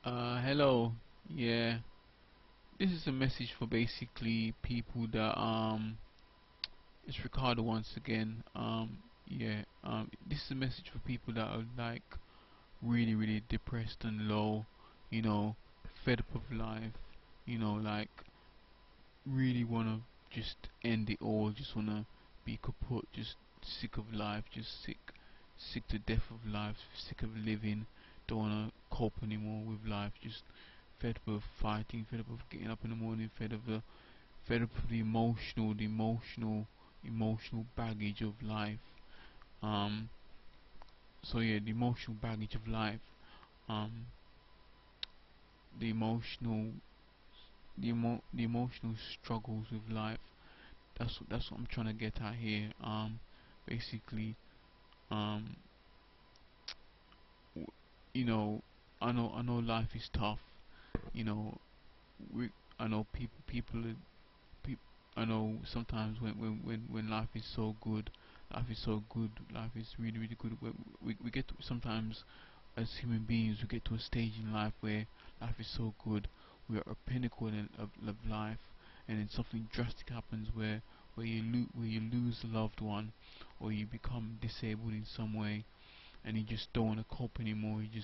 Hello. Yeah, this is a message for basically people that it's Ricardo once again. Yeah. This is a message for people that are like really depressed and low. You know, fed up of life. Like really wanna just end it all. Just wanna be kaput. Just sick of life. Just sick to death of life. Sick of living. Don't wanna cope anymore with life. Just fed up of fighting, fed up of getting up in the morning, fed up of the emotional baggage of life. Um, so yeah, the emotional baggage of life. Um, the emotional, the emotional struggles with life. That's what I'm trying to get at here. Basically, um, w- you know, I know life is tough. You know, we, I know peop I know sometimes when life is so good, life is really good. We get to, sometimes as human beings we get to a stage in life where life is so good, we are at a pinnacle of life, and then something drastic happens where you lose a loved one, or you become disabled in some way, and you just don't want to cope anymore. You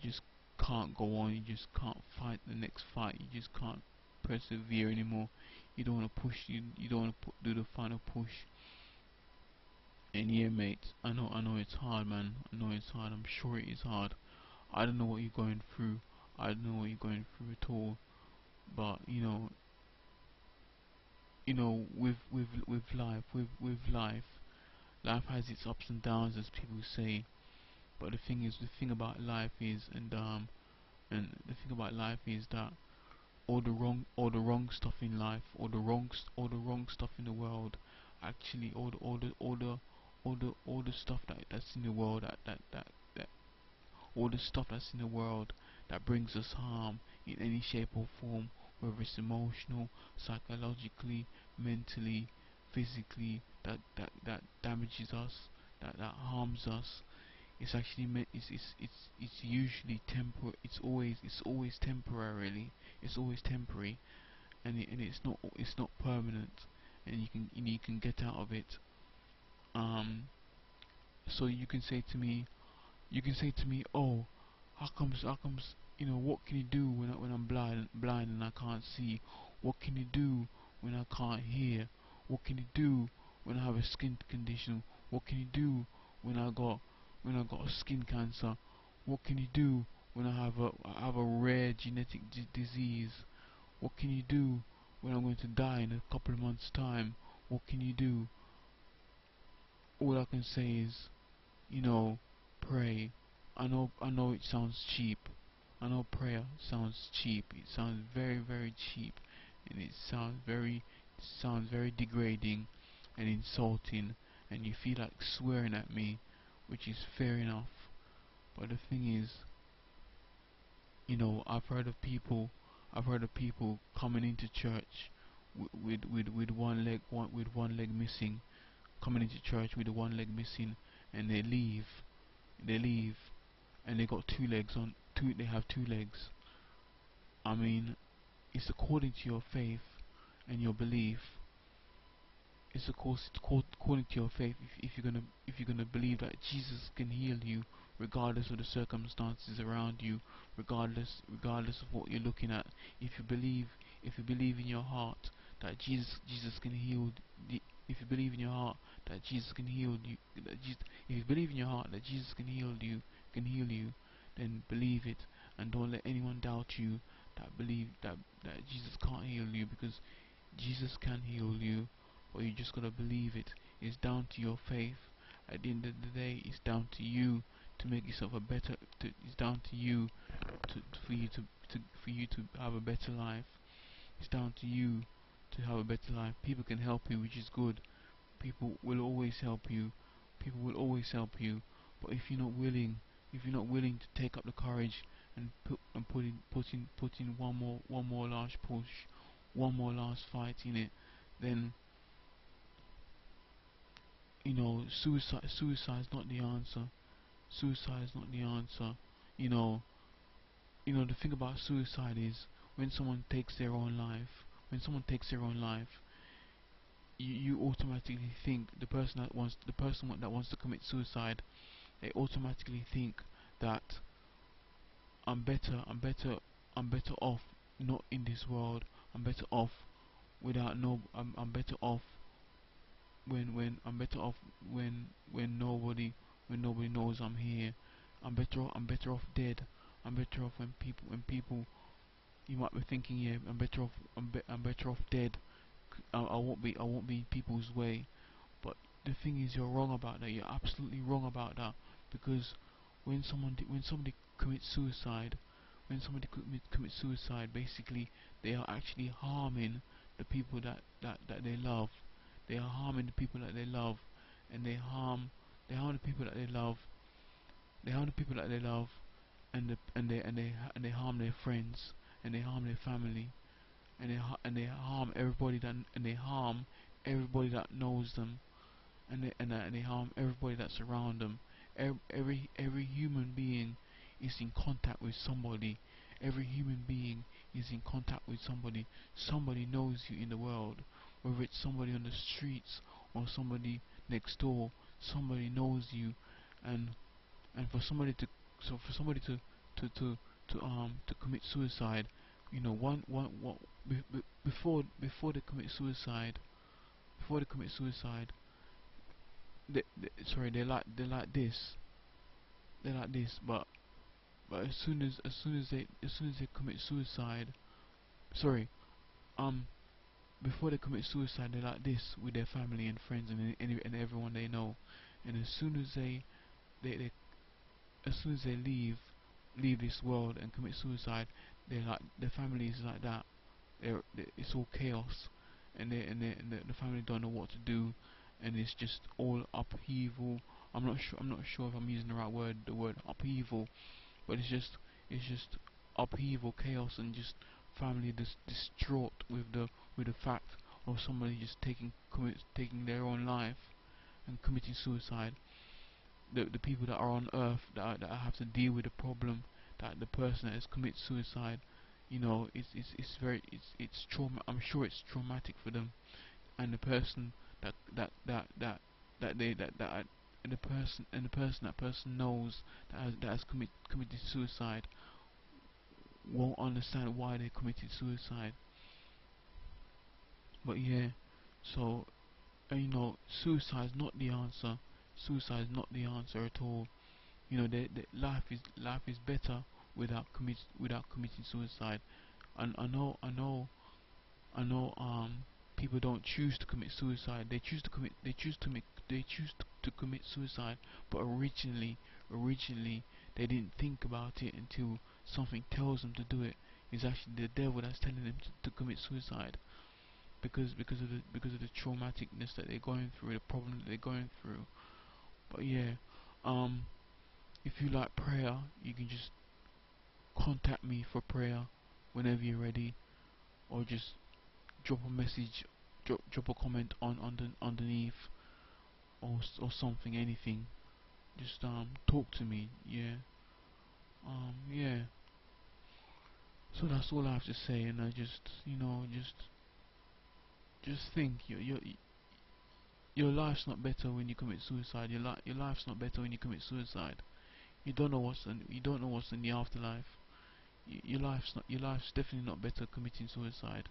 just can't go on. You just can't fight the next fight. You just can't persevere anymore. You don't want to push. You don't want to do the final push. And yeah, mate, I know it's hard, man. I know it's hard. I'm sure it is hard. I don't know what you're going through. I don't know what you're going through at all. But with life, life has its ups and downs, as people say. But the thing about life is, and the thing about life is that all the wrong stuff in life, all the wrong stuff in the world, actually, all the stuff that's in the world, that all the stuff that's in the world that brings us harm in any shape or form, whether it's emotional, psychologically, mentally, physically, that damages us, that harms us. It's actually it's usually it's always temporarily, it's always temporary, and it's not permanent, and you can get out of it. um so you can say to me, oh, how comes, what can you do when I'm blind and I can't see? What can you do when I can't hear? What can you do when I have a skin condition? What can you do when I got a skin cancer? What can you do when I have a rare genetic disease? What can you do when I'm going to die in a couple of months' time? What can you do? All I can say is, pray. I know it sounds cheap. I know prayer sounds cheap. It sounds very cheap, and it sounds very degrading and insulting, and you feel like swearing at me, which is fair enough. But the thing is, I've heard of people coming into church with one leg missing, coming into church with one leg missing, and they leave, and they got two legs on two. They have two legs. I mean, it's according to your faith and your belief. It's of course according to your faith. If you're gonna believe that Jesus can heal you, regardless of the circumstances around you, regardless of what you're looking at. If you believe, if you believe in your heart that Jesus can heal. If you believe in your heart that Jesus can heal you, if you believe in your heart that Jesus can heal you, then believe it, and don't let anyone doubt you that believe that Jesus can't heal you, because Jesus can heal you, but you just gotta believe it. It's down to your faith. At the end of the day, it's down to you to make yourself a better. It's down to you for you to have a better life. It's down to you to have a better life. People can help you, which is good. People will always help you. People will always help you. But if you're not willing to take up the courage and put in one more last push, one more last fight in it, then suicide is not the answer. Suicide is not the answer. You know, the thing about suicide is when someone takes their own life. When someone takes their own life, you automatically think the person that wants to commit suicide. They automatically think that I'm better. I'm better off not in this world. I'm better off without no. I'm better off when I'm better off when nobody knows I'm here. I'm better off dead. I'm better off when people you might be thinking, yeah, I'm better off dead. I won't be in people's way. But the thing is, you're wrong about that. You're absolutely wrong about that, because when somebody commits suicide, commits suicide, basically they are actually harming the people that they love. They are harming the people that they love, and they harm the people that they love. They harm the people that they love, and they harm their friends, and they harm their family, and they harm everybody that knows them, and they harm everybody that's around them. Every human being is in contact with somebody. Every human being is in contact with somebody. Somebody knows you in the world, whether it's somebody on the streets or somebody next door. Somebody knows you, and for somebody to for somebody to commit suicide, before they commit suicide, they're like this, but as soon as they commit suicide, sorry, um, before they commit suicide, they're like this with their family and friends and everyone they know, and they as soon as they leave this world and commit suicide, they're like their family is like that. It's all chaos, and the family don't know what to do, and it's just all upheaval. I'm not sure if I'm using the right word, the word upheaval, but it's just upheaval, chaos, and just family just distraught with the fact of somebody just taking their own life and committing suicide. The people that are on earth that have to deal with the problem that the person that has committed suicide, it's very it's trauma. I'm sure it's traumatic for them, and the person that that that that that they that and the person knows that has committed suicide won't understand why they committed suicide. But yeah, so suicide is not the answer. Suicide is not the answer at all. Life is better without committing suicide. And I know people don't choose to commit suicide. They choose to commit suicide, but originally they didn't think about it until something tells them to do it. It's actually the devil that's telling them to commit suicide, because of the traumaticness that they're going through, the problem that they're going through. But yeah, um if you like prayer, you can just contact me for prayer whenever you're ready, or just drop a message, drop a comment underneath, or something, anything. Just talk to me, yeah. Yeah. So that's all I have to say, and I just think your life's not better when you commit suicide. Your life's not better when you commit suicide. You don't know what's in the afterlife. Your life's definitely not better committing suicide.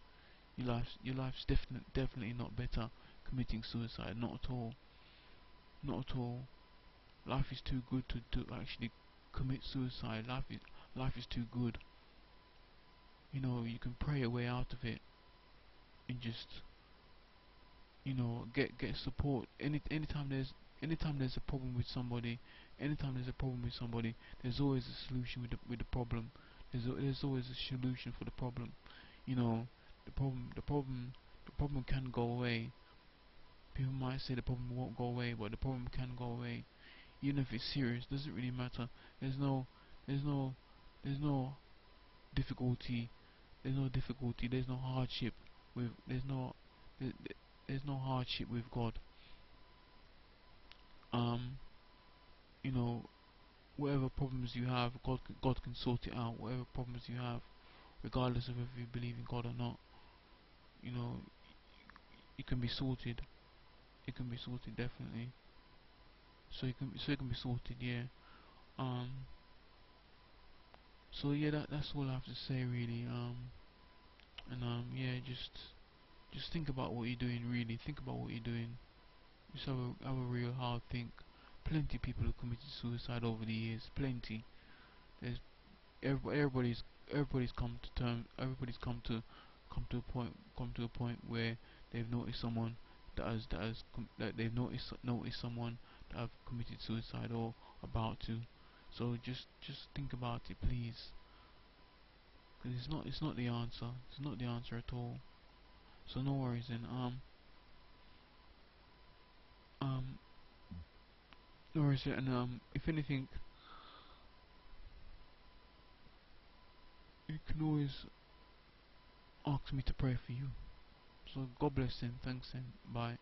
Your life's definitely not better committing suicide. Not at all. Not at all. Life is too good to actually commit suicide. Life is too good. You can pray your way out of it, and just get support. Anytime there's a problem with somebody, there's always a solution with the problem. There's always a solution for the problem. You know, the problem the problem the problem can go away. People might say the problem won't go away, but the problem can go away. Even if it's serious, doesn't really matter. There's no there's no there's no difficulty. There's no hardship with there, there's no hardship with God. Um, you know, whatever problems you have, God can sort it out. Whatever problems you have, regardless of if you believe in God or not, you know, it can be sorted. It can be sorted, definitely. So it can be sorted, yeah. Um. So yeah, that's all I have to say, really. And yeah, just think about what you're doing. Really, think about what you're doing. Just have a real hard think. Plenty of people have committed suicide over the years. Plenty. There's everybody's everybody's come to term. Everybody's come to a point where they've noticed someone that they've noticed someone that have committed suicide or about to. So just think about it, please, because it's not the answer. It's not the answer at all. So no worries. And um no worries. And if anything, you can always ask me to pray for you. So God bless and thanks and bye.